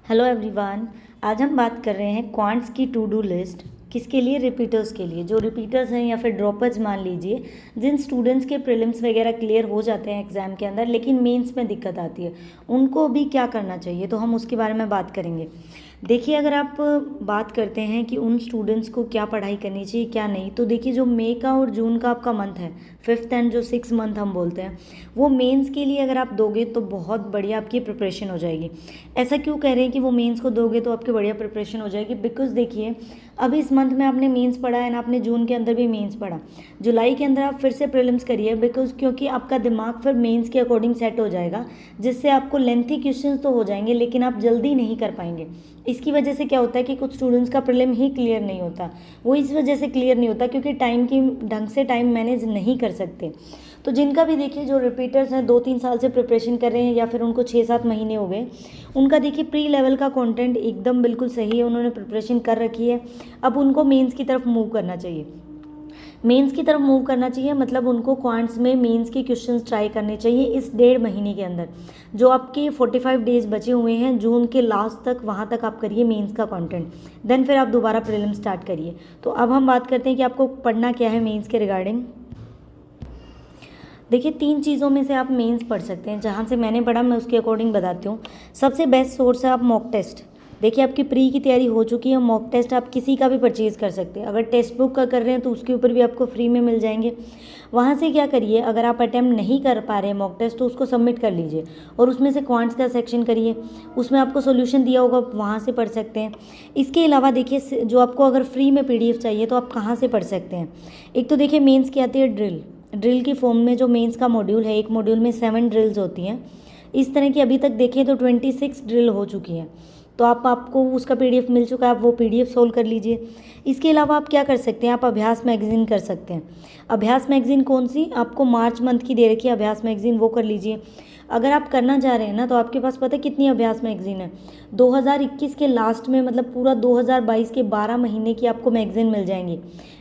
Hello everyone. आज हम बात कर रहे हैं क्वांट्स की टू डू लिस्ट। किसके लिए? रिपीटर्स के लिए। जो रिपीटर्स हैं या फिर ड्रॉपर्स मान लीजिए, जिन स्टूडेंट्स के प्रीलिम्स वगैरह क्लियर हो जाते हैं एग्ज़ाम के अंदर लेकिन मेंस में दिक्कत आती है, उनको भी क्या करना चाहिए, तो हम उसके बारे में बात करेंगे। देखिए, अगर आप बात करते हैं कि उन स्टूडेंट्स को क्या पढ़ाई करनी चाहिए क्या नहीं, तो देखिए जो मई का और जून का आपका मंथ है, 5th एंड जो 6 मंथ हम बोलते हैं, वो मेंस के लिए अगर आप दोगे तो बहुत बढ़िया आपकी प्रिपरेशन हो जाएगी। ऐसा क्यों कह रहे हैं कि वो मेंस को दोगे तो आपकी बढ़िया प्रिपरेशन हो जाएगी? बिकॉज देखिए, अभी इस मंथ में आपने मेंस पढ़ा है ना, आपने जून के अंदर भी मेंस पढ़ा, जुलाई के अंदर आप फिर से प्रीलिम्स करिए, बिकॉज क्योंकि आपका दिमाग फिर मेंस के अकॉर्डिंग सेट हो जाएगा, जिससे आपको लेंथी क्वेश्चन तो हो जाएंगे लेकिन आप जल्दी नहीं कर पाएंगे। इसकी वजह से क्या होता है कि कुछ स्टूडेंट्स का प्रीलिम ही क्लियर नहीं होता। वो इस वजह से क्लियर नहीं होता क्योंकि टाइम की ढंग से टाइम मैनेज नहीं कर सकते। तो जिनका भी देखिए, जो रिपीटर्स हैं 2-3 साल से प्रिपरेशन कर रहे हैं या फिर उनको 6-7 महीने हो गए, उनका देखिए प्री लेवल का कंटेंट एकदम बिल्कुल सही है, उन्होंने प्रिपरेशन कर रखी है। अब उनको मेंस की तरफ मूव करना चाहिए। मेंस की तरफ मूव करना चाहिए मतलब उनको क्वांट्स में मेंस के क्वेश्चंस ट्राई करने चाहिए इस 1.5 महीने के अंदर। जो आपके 45 डेज बचे हुए हैं जून के लास्ट तक, वहाँ तक आप करिए मेंस का कंटेंट, देन फिर आप दोबारा प्रीलिम स्टार्ट करिए। तो अब हम बात करते हैं कि आपको पढ़ना क्या है मेंस के रिगार्डिंग। देखिए, 3 चीज़ों में से आप मेंस पढ़ सकते हैं। जहाँ से मैंने पढ़ा मैं उसके अकॉर्डिंग बताती हूँ। सबसे बेस्ट सोर्स है आप मॉक टेस्ट। देखिए, आपकी प्री की तैयारी हो चुकी है, मॉक टेस्ट आप किसी का भी परचेज़ कर सकते हैं। अगर टेक्स्ट बुक का कर रहे हैं तो उसके ऊपर भी आपको फ्री में मिल जाएंगे। वहाँ से क्या करिए, अगर आप अटैम्प्ट नहीं कर पा रहे हैं मॉक टेस्ट तो उसको सबमिट कर लीजिए और उसमें से क्वांट्स का सेक्शन करिए, उसमें आपको सोल्यूशन दिया होगा, वहाँ से पढ़ सकते हैं। इसके अलावा देखिए, जो आपको अगर फ्री में PDF चाहिए तो आप कहाँ से पढ़ सकते हैं। एक तो देखिए मेंस की आती है ड्रिल की फॉर्म में। जो मेंस का मॉड्यूल है, एक मॉड्यूल में 7 ड्रिल्स होती हैं। इस तरह की अभी तक देखें तो 26 ड्रिल हो चुकी हैं। तो आपको उसका PDF मिल चुका है, आप वो PDF सोल्व कर लीजिए। इसके अलावा आप क्या कर सकते हैं, आप अभ्यास मैगज़ीन कर सकते हैं। अभ्यास मैगज़ीन कौन सी? आपको मार्च मंथ की दे रखी है अभ्यास मैगज़ीन, वो कर लीजिए। अगर आप करना चाह रहे हैं ना तो आपके पास पता है कितनी अभ्यास मैगज़ीन है? 2021 के लास्ट में मतलब पूरा 2022 के 12 महीने की आपको मैगज़ीन मिल जाएंगी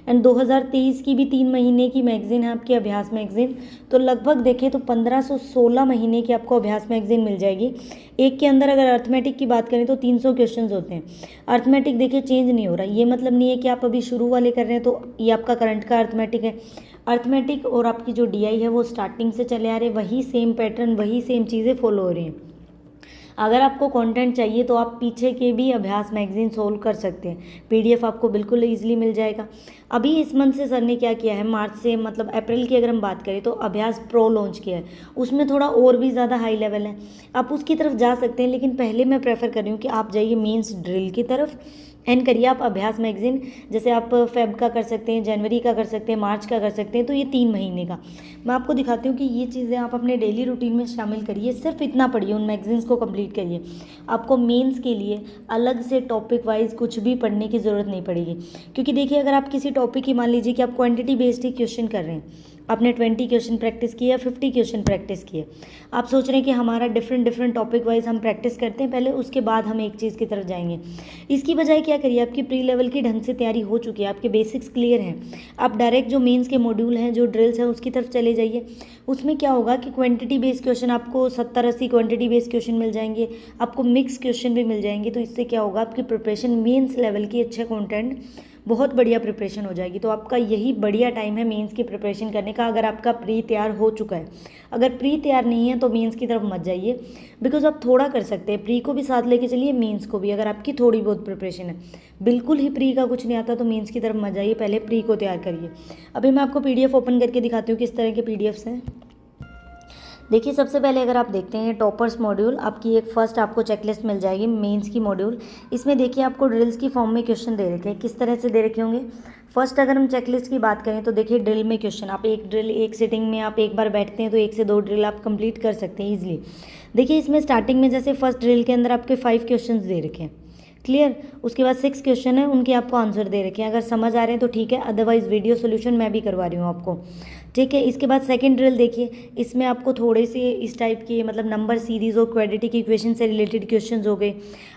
एंड 2023 की भी 3 महीने की मैगज़ीन है आपकी अभ्यास मैगज़ीन। तो लगभग देखें तो 1516 महीने की आपको अभ्यास मैगज़ीन मिल जाएगी। एक के अंदर अगर अर्थमेटिक की बात करें तो 300 क्वेश्चंस होते हैं। अर्थमेटिक देखिए चेंज नहीं हो रहा, ये मतलब नहीं है कि आप अभी शुरू वाले कर रहे हैं तो ये आपका करंट का अर्थमेटिक है। अर्थमेटिक और आपकी जो DI है वो स्टार्टिंग से चले आ रहे, वही सेम पैटर्न, वही सेम चीज़ें फॉलो हो रही हैं। अगर आपको कंटेंट चाहिए तो आप पीछे के भी अभ्यास मैगज़ीन सोल्व कर सकते हैं, PDF आपको बिल्कुल ईजिली मिल जाएगा। अभी इस मंथ से सर ने क्या किया है, मार्च से मतलब अप्रैल की अगर हम बात करें तो अभ्यास प्रो लॉन्च किया है। उसमें थोड़ा और भी ज़्यादा हाई लेवल है, आप उसकी तरफ जा सकते हैं। लेकिन पहले मैं प्रेफर कर रही हूँ कि आप जाइए मेंस ड्रिल की तरफ एंड करिए आप अभ्यास मैगज़ीन। जैसे आप फेब का कर सकते हैं, जनवरी का कर सकते हैं, मार्च का कर सकते हैं, तो ये 3 महीने का मैं आपको दिखाती हूँ कि ये चीज़ें आप अपने डेली रूटीन में शामिल करिए। सिर्फ इतना पढ़िए, उन मैगज़ीन्स को कंप्लीट करिए। आपको मेंस के लिए अलग से टॉपिक वाइज कुछ भी पढ़ने की ज़रूरत नहीं पड़ेगी। क्योंकि देखिए, अगर आप किसी टॉपिक की मान लीजिए कि आप क्वांटिटी बेस्ड ही क्वेश्चन कर रहे हैं, आपने 20 क्वेश्चन प्रैक्टिस किए या 50 क्वेश्चन प्रैक्टिस किए, आप सोच रहे हैं कि हमारा डिफरेंट टॉपिक वाइज हम प्रैक्टिस करते हैं पहले, उसके बाद हम एक चीज़ की तरफ जाएंगे। इसकी बजाय क्या करिए, आपकी प्री लेवल की ढंग से तैयारी हो चुकी है, आपके बेसिक्स क्लियर हैं, आप डायरेक्ट जो मेंस के मॉड्यूल हैं, जो ड्रिल्स हैं, उसकी तरफ चले जाइए। उसमें क्या होगा कि क्वांटिटी बेस्ड क्वेश्चन आपको 70-80 क्वांटिटी बेस्ड क्वेश्चन मिल जाएंगे, आपको मिक्स क्वेश्चन भी मिल जाएंगे। तो इससे क्या होगा, आपकी प्रिपरेशन मेंस लेवल की अच्छे कंटेंट, बहुत बढ़िया प्रिपरेशन हो जाएगी। तो आपका यही बढ़िया टाइम है मेंस की प्रिपरेशन करने का, अगर आपका प्री तैयार हो चुका है। अगर प्री तैयार नहीं है तो मेंस की तरफ मत जाइए, बिकॉज आप थोड़ा कर सकते हैं, प्री को भी साथ लेके चलिए, मेंस को भी, अगर आपकी थोड़ी बहुत प्रिपरेशन है। बिल्कुल ही प्री का कुछ नहीं आता तो मेंस की तरफ मत जाइए, पहले प्री को तैयार करिए। अभी मैं आपको PDF ओपन करके दिखाती हूँ किस तरह के PDFs हैं। देखिए, सबसे पहले अगर आप देखते हैं टॉपर्स मॉड्यूल, आपकी एक फर्स्ट आपको चेकलिस्ट मिल जाएगी मेंस की मॉड्यूल। इसमें देखिए आपको ड्रिल्स की फॉर्म में क्वेश्चन दे रखे हैं, किस तरह से दे रखे होंगे। फर्स्ट अगर हम चेकलिस्ट की बात करें तो देखिए ड्रिल में क्वेश्चन, आप एक ड्रिल एक सिटिंग में आप एक बार बैठते हैं तो 1 से 2 ड्रिल आप कंप्लीट कर सकते हैं ईजिली। देखिए, इसमें स्टार्टिंग में जैसे फर्स्ट ड्रिल के अंदर आपके 5 क्वेश्चन दे रखे हैं, क्लियर। उसके बाद 6 क्वेश्चन है, उनके आपको आंसर दे रखे हैं। अगर समझ आ रहे हैं तो ठीक है, अदरवाइज वीडियो सोल्यूशन मैं भी करवा रही हूँ आपको। ठीक है। इसके बाद सेकंड ड्रिल देखिए, इसमें आपको थोड़े से इस टाइप के मतलब नंबर सीरीज़ और क्वाड्रेटिक इक्वेशन से रिलेटेड क्वेश्चंस हो गए।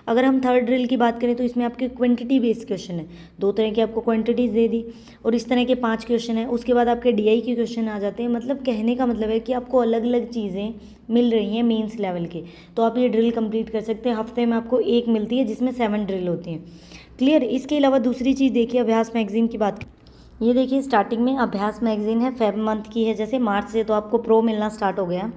अगर हम थर्ड ड्रिल की बात करें तो इसमें आपके क्वांटिटी बेस्ड क्वेश्चन है, 2 तरह की आपको क्वांटिटीज़ दे दी और इस तरह के 5 क्वेश्चन है। उसके बाद आपके डीआई के क्वेश्चन आ जाते हैं। मतलब कहने का मतलब है कि आपको अलग अलग चीज़ें मिल रही हैं मेंस लेवल के, तो आप ये ड्रिल कंप्लीट कर सकते हैं। हफ्ते में आपको एक मिलती है जिसमें 7 ड्रिल होती हैं। क्लियर। इसके अलावा दूसरी चीज़ देखिए, अभ्यास मैगजीन की बात। ये देखिए स्टार्टिंग में अभ्यास मैगजीन है, फेब मंथ की है, जैसे मार्च से तो आपको प्रो मिलना स्टार्ट हो गया।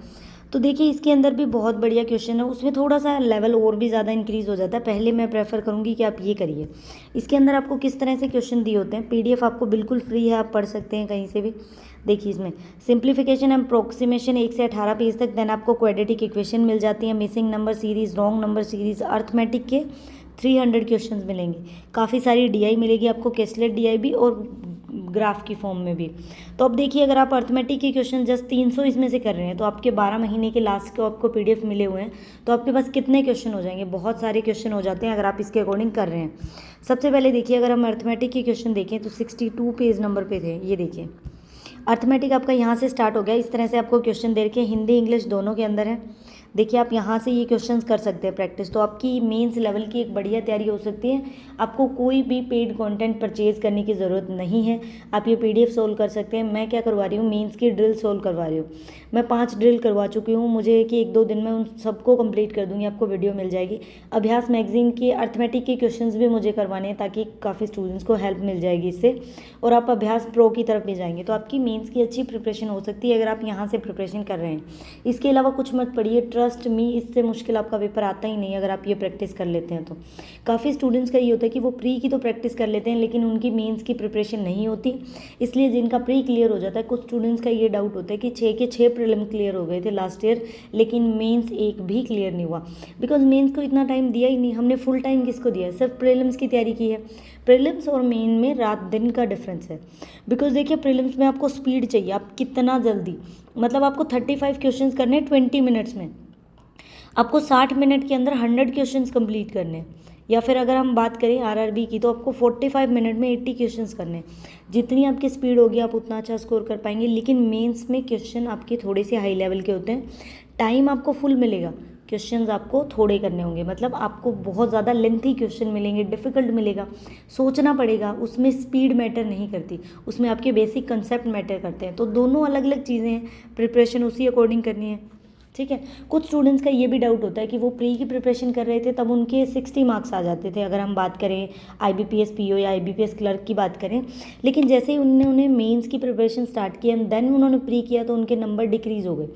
तो देखिए इसके अंदर भी बहुत बढ़िया क्वेश्चन है, उसमें थोड़ा सा लेवल और भी ज़्यादा इंक्रीज़ हो जाता है। पहले मैं प्रेफर करूँगी कि आप ये करिए। इसके अंदर आपको किस तरह से क्वेश्चन दिए होते हैं, पीडीएफ आपको बिल्कुल फ्री है, आप पढ़ सकते हैं कहीं से भी। देखिए इसमें सिंप्लीफिकेशन एंड अप्रोक्सीमेशन 1 से 18 पेज तक, देन आपको क्वाड्रेटिक इक्वेशन मिल जाती है, missing number series, wrong number series, arithmetic के 300 क्वेश्चंस मिलेंगे। काफ़ी सारी डीआई मिलेगी आपको, कैसलेट डीआई भी और ग्राफ की फॉर्म में भी। तो अब देखिए अगर आप अर्थमेटिक के क्वेश्चन जस्ट 300 इसमें से कर रहे हैं तो आपके 12 महीने के लास्ट को आपको पीडीएफ मिले हुए हैं, तो आपके पास कितने क्वेश्चन हो जाएंगे, बहुत सारे क्वेश्चन हो जाते हैं अगर आप इसके अकॉर्डिंग कर रहे हैं। सबसे पहले देखिए अगर हम अर्थमेटिक के क्वेश्चन देखें तो 62 पेज नंबर पे थे। ये देखिए अर्थमेटिक आपका यहाँ से स्टार्ट हो गया। इस तरह से आपको क्वेश्चन दे रखे, हिंदी इंग्लिश दोनों के अंदर है। देखिए आप यहाँ से ये क्वेश्चंस कर सकते हैं प्रैक्टिस, तो आपकी मेंस लेवल की एक बढ़िया तैयारी हो सकती है। आपको कोई भी पेड कंटेंट परचेज करने की ज़रूरत नहीं है, आप ये पीडीएफ सोल्व कर सकते हैं। मैं क्या करवा रही हूँ, मेंस की ड्रिल सोल्व करवा रही हूँ। मैं 5 ड्रिल करवा चुकी हूँ, मुझे कि 1-2 दिन में उन सबको कंप्लीट कर दूँगी, आपको वीडियो मिल जाएगी। अभ्यास मैगजीन के अर्थमेटिक के क्वेश्चंस भी मुझे करवाने हैं ताकि काफ़ी स्टूडेंट्स को हेल्प मिल जाएगी इससे, और आप अभ्यास प्रो की तरफ भी जाएंगे, तो आपकी मेंस की अच्छी प्रिपरेशन हो सकती है अगर आप यहाँ से प्रिपरेशन कर रहे हैं। इसके अलावा कुछ मत पढ़िए, ट्रस्ट मी, इससे मुश्किल आपका पेपर आता ही नहीं अगर आप ये प्रैक्टिस कर लेते हैं तो। काफ़ी स्टूडेंट्स का ये होता है कि वो प्री की तो प्रैक्टिस कर लेते हैं लेकिन उनकी मेंस की प्रिपरेशन नहीं होती, इसलिए जिनका प्री क्लियर हो जाता है। कुछ स्टूडेंट्स का ये डाउट होता है कि 6 के 6 प्रीलिम क्लियर हो गए थे लास्ट ईयर, लेकिन मेंस एक भी क्लियर नहीं हुआ, बिकॉज मेंस को इतना टाइम दिया ही नहीं। हमने फुल टाइम किसको दिया है, सिर्फ प्रीलिम्स की तैयारी की है। प्रीलिम्स और मेन में रात दिन का डिफरेंस है, बिकॉज देखिए प्रीलिम्स में आपको स्पीड चाहिए, आप कितना जल्दी, मतलब आपको 35 क्वेश्चन करने 20 मिनट्स में, आपको 60 मिनट के अंदर 100 क्वेश्चंस कंप्लीट करने हैं। या फिर अगर हम बात करें आरआरबी की तो आपको 45 मिनट में 80 क्वेश्चंस करने हैं। जितनी आपकी स्पीड होगी आप उतना अच्छा स्कोर कर पाएंगे। लेकिन मेंस में क्वेश्चन आपके थोड़े से हाई लेवल के होते हैं, टाइम आपको फुल मिलेगा, क्वेश्चंस आपको थोड़े करने होंगे, मतलब आपको बहुत ज़्यादा लेंथी क्वेश्चन मिलेंगे, डिफ़िकल्ट मिलेगा, सोचना पड़ेगा। उसमें स्पीड मैटर नहीं करती, उसमें आपके बेसिक कंसेप्ट मैटर करते हैं। तो दोनों अलग अलग चीज़ें हैं, प्रिपरेशन उसी अकॉर्डिंग करनी है, ठीक है। कुछ स्टूडेंट्स का ये भी डाउट होता है कि वो प्री की प्रिपरेशन कर रहे थे तब उनके 60 मार्क्स आ जाते थे, अगर हम बात करें आईबीपीएस पीओ या आईबीपीएस क्लर्क की बात करें। लेकिन जैसे ही उन्होंने मेंस की प्रिपरेशन स्टार्ट की एंड देन उन्होंने प्री किया तो उनके नंबर डिक्रीज़ हो गए।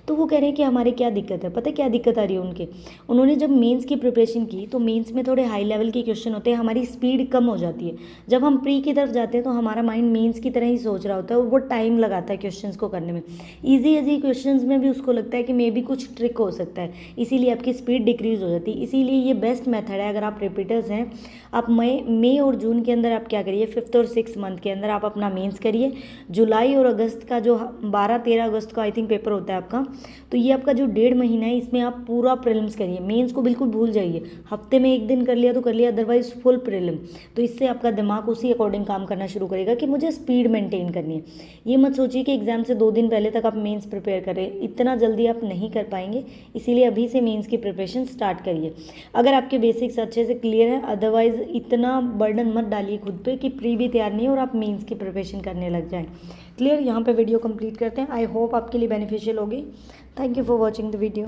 तो वो कह रहे हैं कि हमारे क्या दिक्कत है, पता है क्या दिक्कत आ रही है उनके, उन्होंने जब मेंस की प्रिपरेशन की तो मेंस में थोड़े हाई लेवल के क्वेश्चन होते हैं, हमारी स्पीड कम हो जाती है। जब हम प्री की तरफ जाते हैं तो हमारा माइंड मेंस की तरह ही सोच रहा होता है और वो टाइम लगाता है क्वेश्चन को करने में। ईजी ईजी क्वेश्चन में भी उसको लगता है कि मे बी कुछ ट्रिक हो सकता है, इसीलिए आपकी स्पीड डिक्रीज हो जाती है। इसीलिए ये बेस्ट मेथड है अगर आप रिपीटर्स हैं। आप मई और जून के अंदर आप क्या करिए, 5th और 6th मंथ के अंदर आप अपना मेंस करिए। जुलाई और अगस्त का जो 12-13 अगस्त का आई थिंक पेपर होता है आपका, तो ये आपका जो 1.5 महीना है इसमें आप पूरा प्रीलिम्स करिए। मेंस को बिल्कुल भूल जाइए, हफ्ते में 1 दिन कर लिया तो कर लिया, अदरवाइज फुल प्रीलिम। तो इससे आपका दिमाग उसी अकॉर्डिंग काम करना शुरू करेगा कि मुझे स्पीड मेंटेन करनी है। ये मत सोचिए कि एग्जाम से 2 दिन पहले तक आप मेंस प्रिपेयर करें, इतना जल्दी आप नहीं कर पाएंगे। इसीलिए अभी से मेंस की प्रिपरेशन स्टार्ट करिए अगर आपके बेसिक्स अच्छे से क्लियर है। अदरवाइज इतना बर्डन मत डालिए खुद पे कि प्री भी तैयार नहीं है और आप मेंस की प्रिपरेशन करने लग जाएं। क्लियर। यहाँ पे वीडियो कंप्लीट करते हैं। आई होप आपके लिए बेनिफिशियल होगी। Thank you for watching the video.